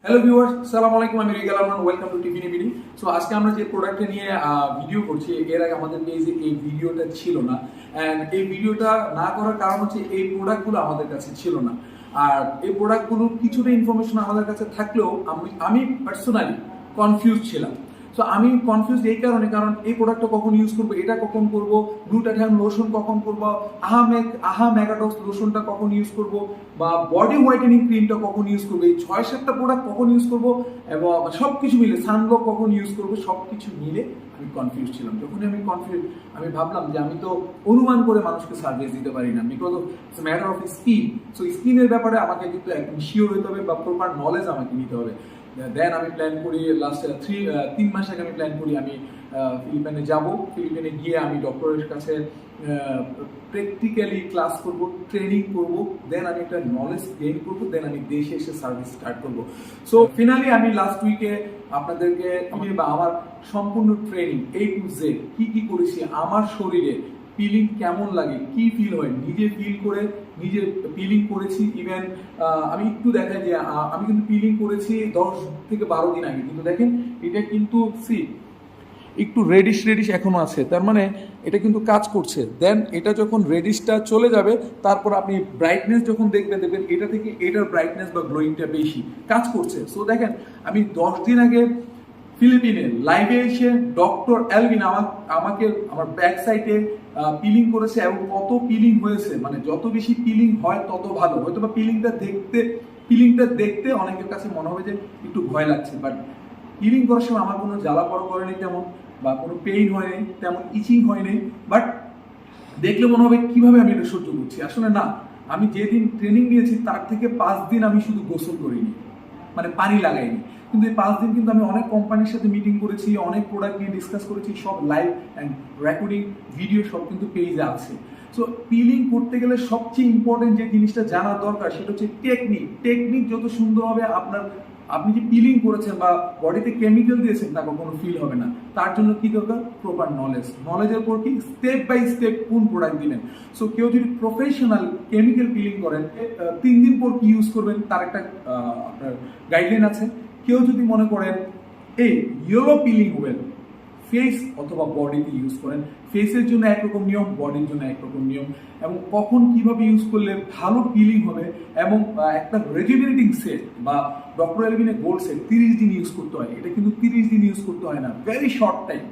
Hello viewers, আসসালামু আলাইকুম। আমি রিগালামান, ওয়েলকাম টু টিফিনিবিডি। সো আজকে আমরা যে প্রোডাক্টটা নিয়ে ভিডিও করছি, এর আগে আমাদের পেজে এই ভিডিওটা ছিল না। অ্যান্ড এই ভিডিওটা না করার কারণ হচ্ছে এই প্রোডাক্টগুলো আমাদের কাছে ছিল না। আর এই প্রোডাক্টগুলোর কিছুটা ইনফরমেশন আমাদের কাছে থাকলেও আমি পার্সোনালি কনফিউজ ছিলাম। সো আমি কনফিউজ এই কারণ এই প্রোডাক্টটা কখন ইউজ করবো, এটা কখন করবো, গ্লুটাথাইন লোশন কখন করবো, আহা মেগাডক্স লোশনটা কখন ইউজ করবো, বা বডি হোয়াইটেনিং ক্রিমটা কখন ইউজ করবো, এই 6-7টা প্রোডাক্ট কখন ইউজ করবো এবং সবকিছু মিলে সানব্লক কখন ইউজ করবো, সবকিছু মিলে আমি কনফিউজ ছিলাম। যখনই আমি ভাবলাম যে আমি তো অনুমান করে মানুষকে সার্ভিস দিতে পারি না, because of its matter of skin. So স্কিনের ব্যাপারে আমাকে কিন্তু একদম শিওর হতে হবে বা প্রপার নলেজ আমাকে নিতে হবে। দেন আমি প্ল্যান করি, লাস্ট 3 মাস আগে আমি প্ল্যান করি আমি ফিলিপাইনে যাব। ফিলিপাইনে গিয়ে আমি ডক্টরের কাছে প্র্যাকটিক্যালি ক্লাস করব, ট্রেনিং করব, দেন আমি একটা নলেজ গেইন করব, দেন আমি দেশে এসে সার্ভিস স্টার্ট করব। সো ফিনালি আমি লাস্ট উইকে আপনাদেরকে আমার সম্পূর্ণ ট্রেনিং A to Z কি করেছি, আমার শরীরে পিলিং কেমন লাগে, কি ফিল হয়, নিজে ফিল করে নিজে পিলিং করেছি। ইভেন আমি একটু দেখাই যে আমি কিন্তু পিলিং করেছি 10 থেকে 12 দিন আগে, কিন্তু দেখেন এটা কিন্তু একটু রেডিশ এখনো আছে, তার মানে এটা কিন্তু কাজ করছে। দেন এটা যখন রেডিশটা চলে যাবে, তারপর আপনি ব্রাইটনেস যখন দেখবেন এটা থেকে এটার ব্রাইটনেস বা গ্লোয়িংটা বেশি কাজ করছে। সো দেখেন আমি 10 দিন আগে ফিলিপিনে লাইভে এসে ডক্টর অ্যালভিন আমাকে আমার ব্যাক সাইডে পিলিং করেছে এবং কত পিলিং হয়েছে, মানে যত বেশি পিলিং হয় তত ভালো। হয়তো বা পিলিংটা দেখতে অনেকের কাছে মনে হবে যে একটু ভয় লাগছে, বাট পিলিং করার সময় আমার কোনো জ্বালা পড়া করেনি তেমন, বা কোনো পেইন হয়নি তেমন, ইচিং হয়নি। বাট দেখলে মনে হবে কিভাবে আমি এটা সহ্য করছি। আসলে না, আমি যেদিন ট্রেনিং নিয়েছি তার থেকে 5 দিন আমি শুধু গোসল করিনি, মানে পানি লাগাইনি। কিন্তু এই 5 দিন কিন্তু আমি অনেক কোম্পানির সাথে মিটিং করেছি, অনেক প্রোডাক্ট নিয়ে ডিসকাস করেছি, সব লাইভ অ্যান্ড রেকর্ডিং ভিডিও সব কিন্তু পেজে আছে। সো পিলিং করতে গেলে সবচেয়ে ইম্পর্টেন্ট যে জিনিসটা জানা দরকার সেটা হচ্ছে টেকনিক যত সুন্দর হবে আপনি যে পিলিং করেছেন বা বডিতে কেমিক্যাল দিয়েছেন তা কখনো ফিল হবে না। তার জন্য কি দরকার? প্রপার নলেজের পর কি স্টেপ বাই স্টেপ কোন প্রোডাক্ট দিবেন। সো কেউ যদি প্রফেশনাল কেমিক্যাল পিলিং করেন 3 দিন পর কি ইউজ করবেন তার একটা আপনার গাইডলাইন আছে। কেউ যদি মনে করেন এই ইয়েলো পিলিং ওয়েল ফেস অথবা বডিতে ইউজ করেন, ফেসের জন্য একরকম নিয়ম, বডির জন্য একরকম নিয়ম, এবং কখন কিভাবে ইউজ করলে ভালো পিলিং হবে, এবং একটা রেজুভেনেটিং সেট বা ডক্টর অ্যালভিনের গোল্ড সেট 30 দিন ইউজ করতে হয়। এটা কিন্তু 30 দিন ইউজ করতে হয় না, ভেরি শর্ট টাইম,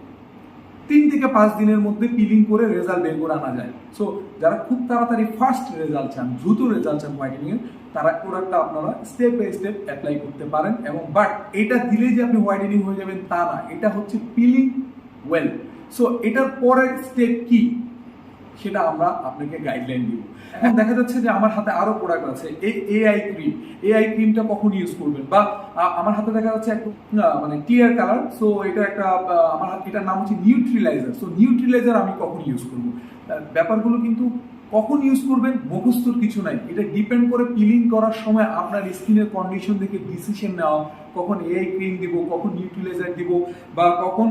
3 থেকে 5 দিনের মধ্যে পিলিং করে রেজাল্ট বের করে আনা যায়। সো যারা খুব তাড়াতাড়ি ফাস্ট রেজাল্ট চান, দ্রুত রেজাল্ট চান হোয়াইটেনিং এর, তারা প্রোডাক্টটা আপনারা স্টেপ বাই স্টেপ অ্যাপ্লাই করতে পারেন। এবং বাট এটা দিলে যে আপনি হোয়াইটেনিং হয়ে যাবেন তা না, এটা হচ্ছে পিলিং ওয়েল। সো এটার পরের স্টেপ কি সেটা আমরা আপনাকে গাইডলাইন দিব। এখন দেখা যাচ্ছে যে আমার হাতে আরো প্রোডাক্ট আছে, এই এআই ক্রিমটা কখন ইউজ করবেন, বা আমার হাতে দেখা যাচ্ছে একটু মানে ক্লিয়ার কালার। সো এটা একটা আমার হাতে, এটার নাম হচ্ছে নিউট্রিলাইজার। সো নিউট্রিলাইজার আমি কখন ইউজ করবো, ব্যাপারগুলো কিন্তু কখন ইউজ করবেন মুখস্থর কিছু নাই, এটা ডিপেন্ড করে পিলিং করার সময় আপনার স্কিনের কন্ডিশন দেখে ডিসিশন নেওয়া, কখন এআই ক্রিম দিব, কখন নিউট্রিলাইজার দিব, বা কখন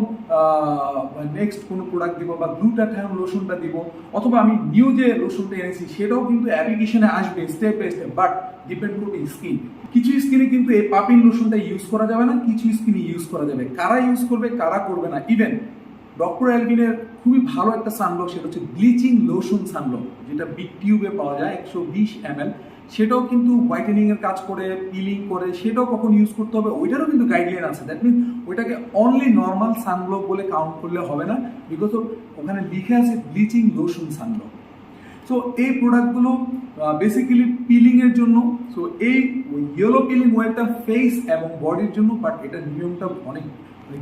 নেক্সট কোনো প্রোডাক্ট দিব, বা গ্লুটাথাইন লোশনটা দিব, অথবা আমি নিউ যে লোশনটা এনেছি সেটাও কিন্তু অ্যাপ্লিকেশনে আসবে step by step, but depend করবে স্কিন। কিছু স্কিনে কিন্তু এই পাপিং লোশনটা ইউজ করা যাবে না, কিছু স্কিনে ইউজ করা যাবে। কারা ইউজ করবে কারা করবে না, ইভেন ডক্টর অ্যালভিনের খুবই ভালো একটা সানব্লক, সেটা হচ্ছে ব্লিচিং লোশন সানব্লক, যেটা বিগ টিউবে পাওয়া যায় 120 ml, সেটাও কিন্তু হোয়াইটেনিং এর কাজ করে, পিলিং করে, সেটাও কখন ইউজ করতে হবে ওইটারও কিন্তু গাইডলাইন আছে। দ্যাট মিন ওইটাকে অনলি নর্মাল সানব্লক বলে কাউন্ট করলে হবে না, বিকজ ওখানে লিখে আছে ব্লিচিং লোশন সানব্লক। সো এই প্রোডাক্টগুলো বেসিক্যালি পিলিং এর জন্য। সো এই ইয়েলো পিলিং ওয়েলটা ফেস এবং বডির জন্য, বাট এটার নিয়মটা অনেক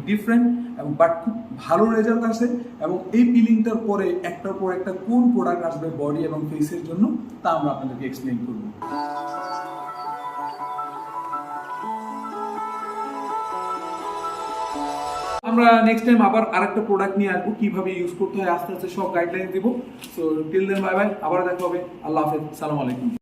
ডিফারেন্ট, এবং বাট খুব ভালো রেজাল্ট আসে। এবং এই পিলিংটার পরে একটার পর একটা কোন প্রোডাক্ট আসবে বডি এবং ফেসের জন্য তা আমরা আপনাদেরকে এক্সপ্লেইন করব। আমরা নেক্সট টাইম আবার আরেকটা প্রোডাক্ট নিয়ে আসবো, কিভাবে ইউজ করতে হয় আস্তে আস্তে সব গাইডলাইন দিব। So till then bye bye, আবার দেখা হবে। আল্লাহ হাফেজ, সালাম আলাইকুম।